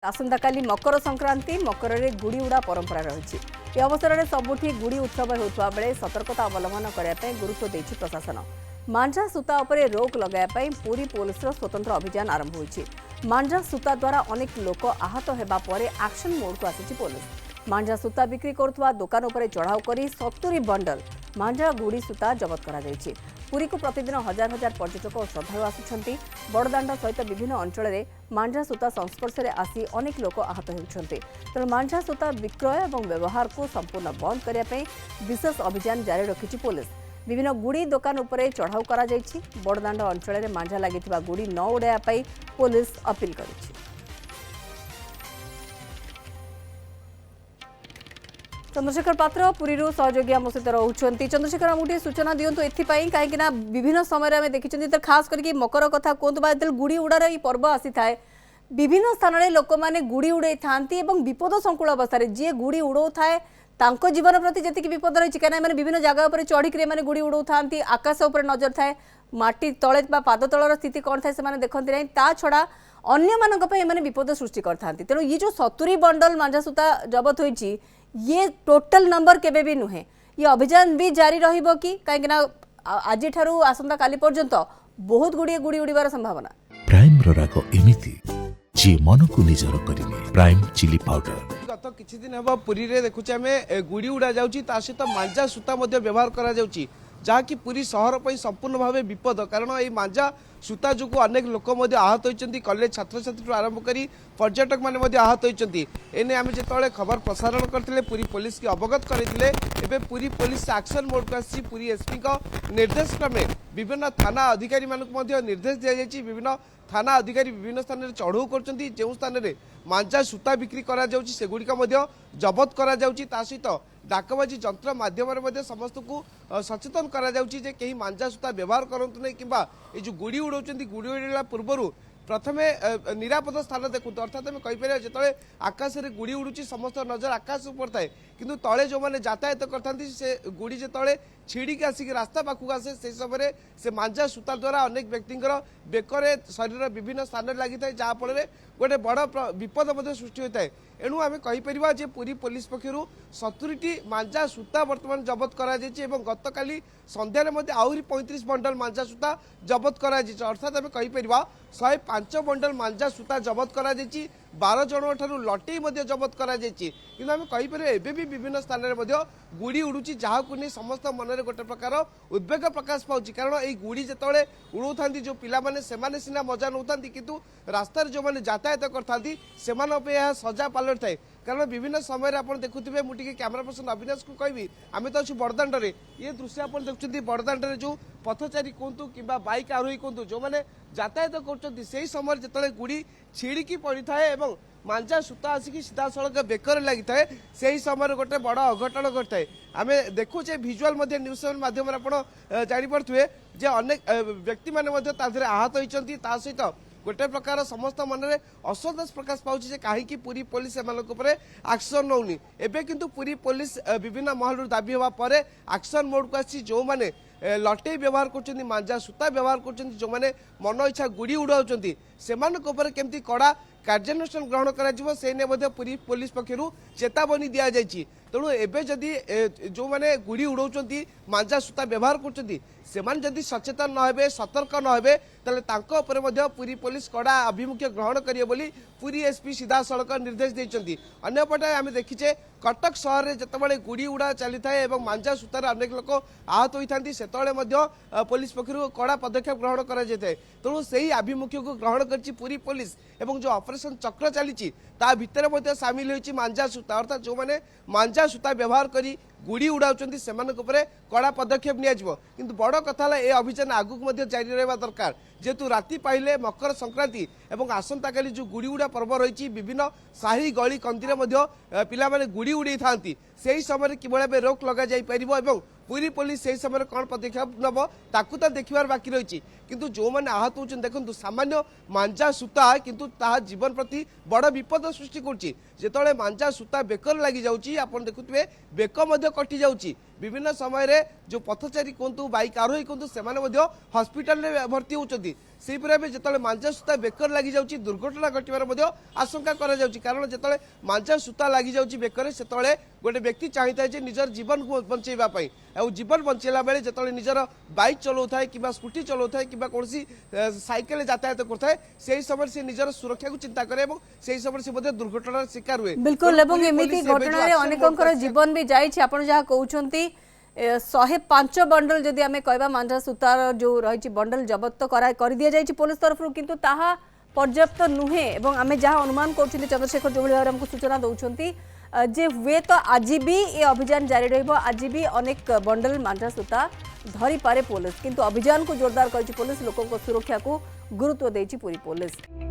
आसंताकाली मकर संक्रांति मकर रे गुड़ी उड़ा परंपरा रही। ए अवसर में सबुठी गुड़ी उत्सव होता बेले सतर्कता अवलंबन करने गुरुत्व देछि प्रशासन। मांझा सूता उपरे रोक लगाया पुरी पुलिस स्वतंत्र अभियान आरंभ होइछि। मांझा सूता द्वारा अनेक लोक आहत हेबा परे एक्शन मोड को आसिछि पुलिस। मांझा सूता बिक्री करुवा दुकान उपरे चढ़ाऊ करी 70 बंडल मांझा गुड़ी सूता जबत करा जायछि। पुरी को प्रतिदिन हजार हजार पर्यटक और श्रद्धालु आसुछंती। बड़दाण्ड सहित विभिन्न अंचल में मांझा सूता संस्पर्श में आसी अनेक लोक आहत होउछंती। तेणु मांझा सूता विक्रय और व्यवहार को संपूर्ण बंद करने विशेष अभियान जारी रखिछि पुलिस। विभिन्न गुड़ी दुकान उपरे चढ़ाऊ करा जायछि। बड़दाण्ड अंचल में मांझा लागिथिबा गुड़ी न उड़ाइबा पुलिस अपील करिछि। चंद्रशेखर पात्र पुरी सहयोगी आम सहित रोचे। चंद्रशेखर आम गोटे सूचना दिंतु एपाई कहीं विभिन्न समय आम देखी खास करके मकर कथा कहतु गुड़ी उड़ार ये पर्व आसी थाए विभिन्न स्थान में लोक मैंने गुड़ी उड़े था विपद संकुल अवस्था जी गुड़ी उड़ाऊ थाए जीवन प्रति जी विपद रही कहीं विभिन्न जगह पर चढ़ी गुड़ी उड़ाऊ था आकाश उपर नजर थाए माटी तले पाद तलर स्थिति कौन थाए से देखते ना ता छड़ा अन्य मानी विपद सृष्टि करते। तेणु ये जो 70 बंडल मांझा सूता जबत होती ये टोटल नंबर केबे भी नुहे। ये अभियान भी जारी रहिबो कि कहीं आज आसंता काली पर्यंत बहुत गुड़िए गुड़ी उड़ीबार संभावना। प्राइम राग एमिति जी मन को निजर करिने प्राइम चिली पाउडर। गत किछि दिन हम पुरी रे देखुचे आमे गुड़ी उड़ा जाउची ता सहित मांझा सूता मध्ये व्यवहार करा जाउची जहाँकि पुरी सहर पर संपूर्ण भाव विपद। कारण ये मांझा सूता जो अनेक लोक आहत होती कॉलेज छात्र छात्री आरंभ कर पर्यटक मैंने आहत होती। एने आम जो खबर प्रसारण करते पुरी पुलिस की अवगत करते पुरी पुलिस एक्शन मोड को आसी पुरी एसपी निर्देश क्रमे विभिन्न थाना अधिकारी मानक निर्देश दि जाएगी। विभिन्न थाना अधिकारी विभिन्न स्थान में चढ़ऊ कर जो स्थान में मांझा सूता बिक्री करागुड़िक जबत करा सहित डाकबाजी जंत्र माध्यम समस्त को सचेतन करा कहीं मांझा सूता व्यवहार करतु नहीं कि ये जो गुड़ी उड़ाऊँ गुड़ी उड़ा पूर्व प्रथमे निरापद स्थान देखु अर्थात आम कहीपर जो आकाश में गुड़ी उड़ूची समस्त नजर आकाश उपर थाए किंतु तले जो मैंने यातायात करते से गुड़ी जो छिड़िकी आसिक रास्ता पाखक आसे से समय से मांझा सूता द्वारा अनेक व्यक्तिंर बेकरे शरीर विभिन्न स्थान में लगी था जहाँफल गोटे बड़ विपद सृष्टि होता है। एणु आम कहीपर जे पुरी पुलिस पक्षर 70टी मांझा सूता बर्तमान जबत करा गत काली संध्यार आहरी 35 बंडल मांझा सूता जबत करा अर्थात आम कहीपर 105 बंडल मांझा सूता जबत करा 12 जन ठारू लटेई जबत करा किंतु आम कहीपर एबे भी विभिन्न स्थान में गुड़ी उड़ूची जहाँ को नहीं समस्त मन में गोटे प्रकार उद्वेग प्रकाश पाँच। कारण ये गुड़ी जिते उड़ाऊ था जो पिलाने से सीना मजा नौ किंतु रास्तार जो मैंने यातायात करते से सजा पालट थाए। कारण विभिन्न समय आप देखुए मुझे कैमरा पर्सन अविनाश को कहबी आम तो अच्छे बड़दाण्ड ये दृश्य आप देखुं बड़दाण्ड जो पथचारी कहतु कि बाइक आरोही कहतु जो मैंने यातायात कर समय जो गुड़ी छिड़िकी पड़ी थाए मांझा सूता आसिक सीधा सड़क बेकर लगी थाए से ही समय गोटे बड़ अघटन घटाए। आम देखुचे भिजुआल न्यूज सेवन माध्यम जापे जे अनेक व्यक्ति मैंने आहत होती सहित गोटे प्रकार समस्त मन में असंतोष प्रकाश पाँच कहीं पुरी पुलिस एक्शन नौनी। एबे किंतु पुरी पुलिस विभिन्न महल दाबी हवा पर एक्शन मोड को आसी जो मैंने लटेई व्यवहार कर मांझा सूता व्यवहार कर जो मैंने मन इच्छा गुड़ी उड़ाऊँ से केमती कड़ा कार्यानुष्ठान ग्रहण कर पुरी पुलिस पक्षर चेतावनी दि जाएगी। तेणु एबे जदि जो मैंने गुड़ी उड़ाऊँ मांझा सूता व्यवहार कर सचेतन नहे सतर्क नहे तेल पुरी पुलिस कड़ा आभिमुख्य ग्रहण करिए बोली पुरी एसपी सीधा सड़क निर्देश देते। अन्यपटे आम देखीचे कटक सहर में जितेबाला गुड़ी उड़ा चली थाए मांझा सूतार अनेक लोक आहत होती से पुलिस पक्षर कड़ा पदक्षेप ग्रहण कर तेणु से ही आभिमुख्य को ग्रहण कर पुरी पुलिस एवं जो ऑपरेशन चक्र चली भितर सामिल होती मांझा सूता अर्थात जो मैंने मांझा सूता व्यवहार करी गुड़ी उड़ाऊँ से कड़ा पदक्षेप नियाजिबो। बड़ कथा है अभियान आगुक जारी रहा दरकार जेहेतु राति पाइले मकर संक्रांति एवं आसंता काली जो गुड़ी उड़ा पर्व रही विभिन्न साही गली कंदी पिला माने गुड़ी उड़े था से समय कि रोक लगा जापर पुरी पुलिस से समय कौन पदक्षेप नब ताकू तो देखबार बाकी रही किंतु जो मैंने आहत होती देखो सामान्य मांझा सूता किंतु ताहा जीवन प्रति बड़ विपद सृष्टि करते मांझा सूता बेकर लगी जाऊँगी आप देखुए बेक कटि जाऊँगी विभिन्न समय जो पथचारी कहतु बाइक आरोही कहतु से हस्पिटाल भर्ती होती सेहीपरि भाव जो मांजा सूता बेकर लगी जाऊँगी दुर्घटना घटवर आशंका करा जाउछि। कारण जो मांजा सूता लगी जाऊँगी बेकर से गोटे व्यक्ति चाही था निजर जीवन को बंचेवाई और जीवन बंचेला बेले जो निजर बाइक चलाऊ थाए कि स्कूटी चलाऊ थाए कि कौन साइकेल यातायात करता से समय से निजर सुरक्षा को चिंता करे से समय से दुर्घटनार शिकार हुए। बिल्कुल एवं एमिति घटना रे अनेकंकर जीवन भी जाइछि। आपण जहा कहउछंती 105 बंडल जदि आमे कहबा मांझा सूतार जो रही बंडल जबत कर दिया जाइछि पुलिस तरफ किंतु ताहा पर्याप्त नुहे एवं आमे जहा अनुमान करछिले चंद्रशेखर जो भाव हमको सूचना दउछंती जे हुए तो आज भी ये अभियान जारी रहिबो। आज भी अनेक बंडल मांझा सूता धरी पारे पुलिस किंतु अभियान को जोरदार करछि पुलिस। लोकों को सुरक्षा को गुरुत्व देछि पूरी पुलिस।